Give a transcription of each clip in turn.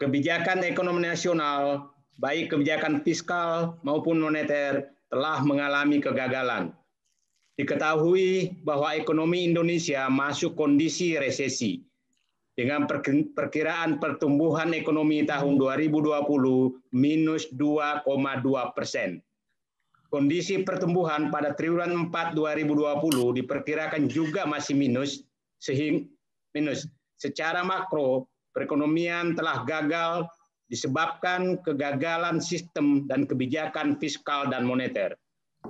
Kebijakan ekonomi nasional, baik kebijakan fiskal maupun moneter, telah mengalami kegagalan. Diketahui bahwa ekonomi Indonesia masuk kondisi resesi dengan perkiraan pertumbuhan ekonomi tahun 2020 minus 2,2%. Kondisi pertumbuhan pada triwulan 4 2020 diperkirakan juga masih minus. Secara makro, perekonomian telah gagal disebabkan kegagalan sistem dan kebijakan fiskal dan moneter.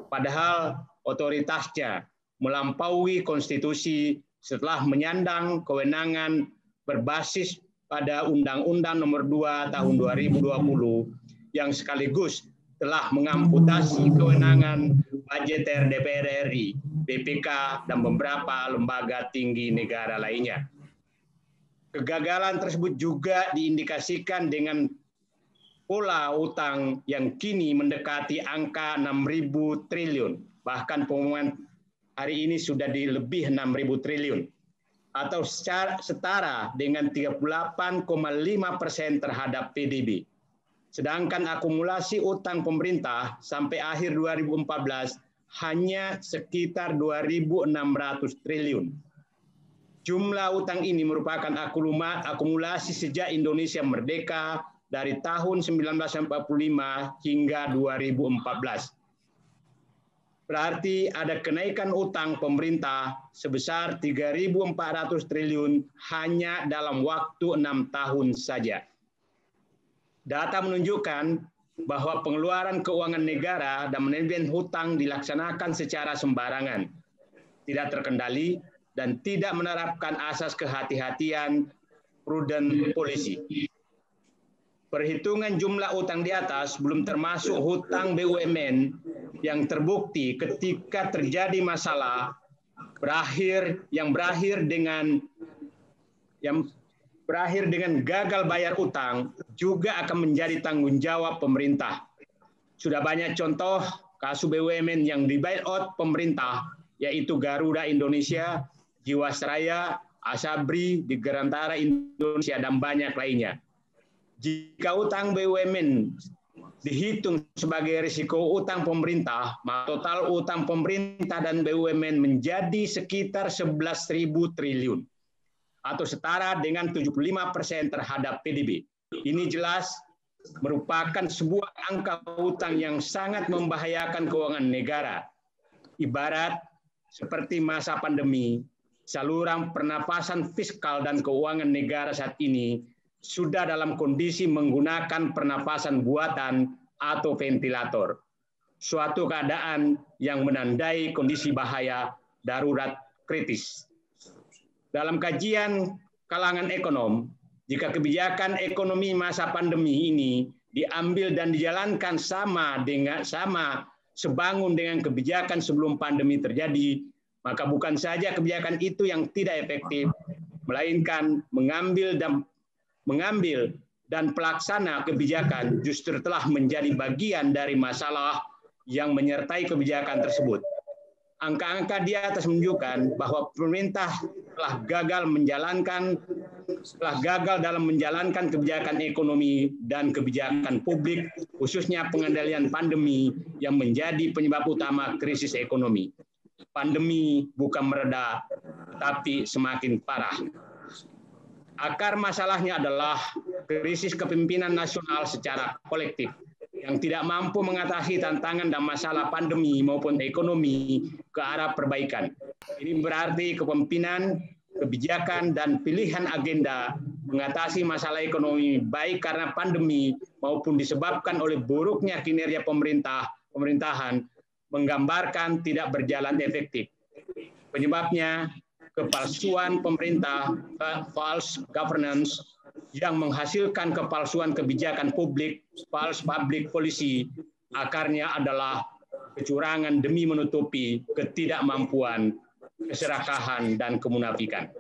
Padahal otoritasnya melampaui konstitusi setelah menyandang kewenangan berbasis pada Undang-Undang Nomor 2 Tahun 2020 yang sekaligus telah mengamputasi kewenangan budgeter DPR RI, BPK, dan beberapa lembaga tinggi negara lainnya. Kegagalan tersebut juga diindikasikan dengan pola utang yang kini mendekati angka 6.000 triliun. Bahkan pengumuman hari ini sudah di lebih 6.000 triliun. Atau setara dengan 38,5% terhadap PDB. Sedangkan akumulasi utang pemerintah sampai akhir 2014 hanya sekitar 2.600 triliun. Jumlah utang ini merupakan akumulasi sejak Indonesia merdeka dari tahun 1945 hingga 2014. Berarti ada kenaikan utang pemerintah sebesar 3.400 triliun hanya dalam waktu 6 tahun saja. Data menunjukkan bahwa pengeluaran keuangan negara dan manajemen hutang dilaksanakan secara sembarangan, tidak terkendali, dan tidak menerapkan asas kehati-hatian prudent policy. Perhitungan jumlah utang di atas belum termasuk hutang BUMN yang terbukti ketika terjadi masalah yang berakhir dengan gagal bayar utang juga akan menjadi tanggung jawab pemerintah. Sudah banyak contoh kasus BUMN yang di bailout pemerintah, yaitu Garuda Indonesia, Jiwasraya, Asabri, Dirgantara Indonesia, dan banyak lainnya. Jika utang BUMN dihitung sebagai risiko utang pemerintah, maka total utang pemerintah dan BUMN menjadi sekitar 11.000 triliun atau setara dengan 75% terhadap PDB. Ini jelas merupakan sebuah angka utang yang sangat membahayakan keuangan negara. Ibarat seperti masa pandemi, saluran pernapasan fiskal dan keuangan negara saat ini sudah dalam kondisi menggunakan pernapasan buatan atau ventilator. Suatu keadaan yang menandai kondisi bahaya darurat kritis. Dalam kajian kalangan ekonom, jika kebijakan ekonomi masa pandemi ini diambil dan dijalankan sebangun dengan kebijakan sebelum pandemi terjadi, maka bukan saja kebijakan itu yang tidak efektif, melainkan mengambil dan pelaksana kebijakan justru telah menjadi bagian dari masalah yang menyertai kebijakan tersebut. Angka-angka di atas menunjukkan bahwa pemerintah telah gagal dalam menjalankan kebijakan ekonomi dan kebijakan publik, khususnya pengendalian pandemi yang menjadi penyebab utama krisis ekonomi. Pandemi bukan mereda, tetapi semakin parah. Akar masalahnya adalah krisis kepemimpinan nasional secara kolektif yang tidak mampu mengatasi tantangan dan masalah pandemi maupun ekonomi ke arah perbaikan. Ini berarti kepemimpinan, kebijakan, dan pilihan agenda mengatasi masalah ekonomi baik karena pandemi maupun disebabkan oleh buruknya kinerja pemerintahan menggambarkan tidak berjalan efektif. Penyebabnya kepalsuan pemerintah, false governance, yang menghasilkan kepalsuan kebijakan publik, false public policy, akarnya adalah kecurangan demi menutupi ketidakmampuan, keserakahan, dan kemunafikan.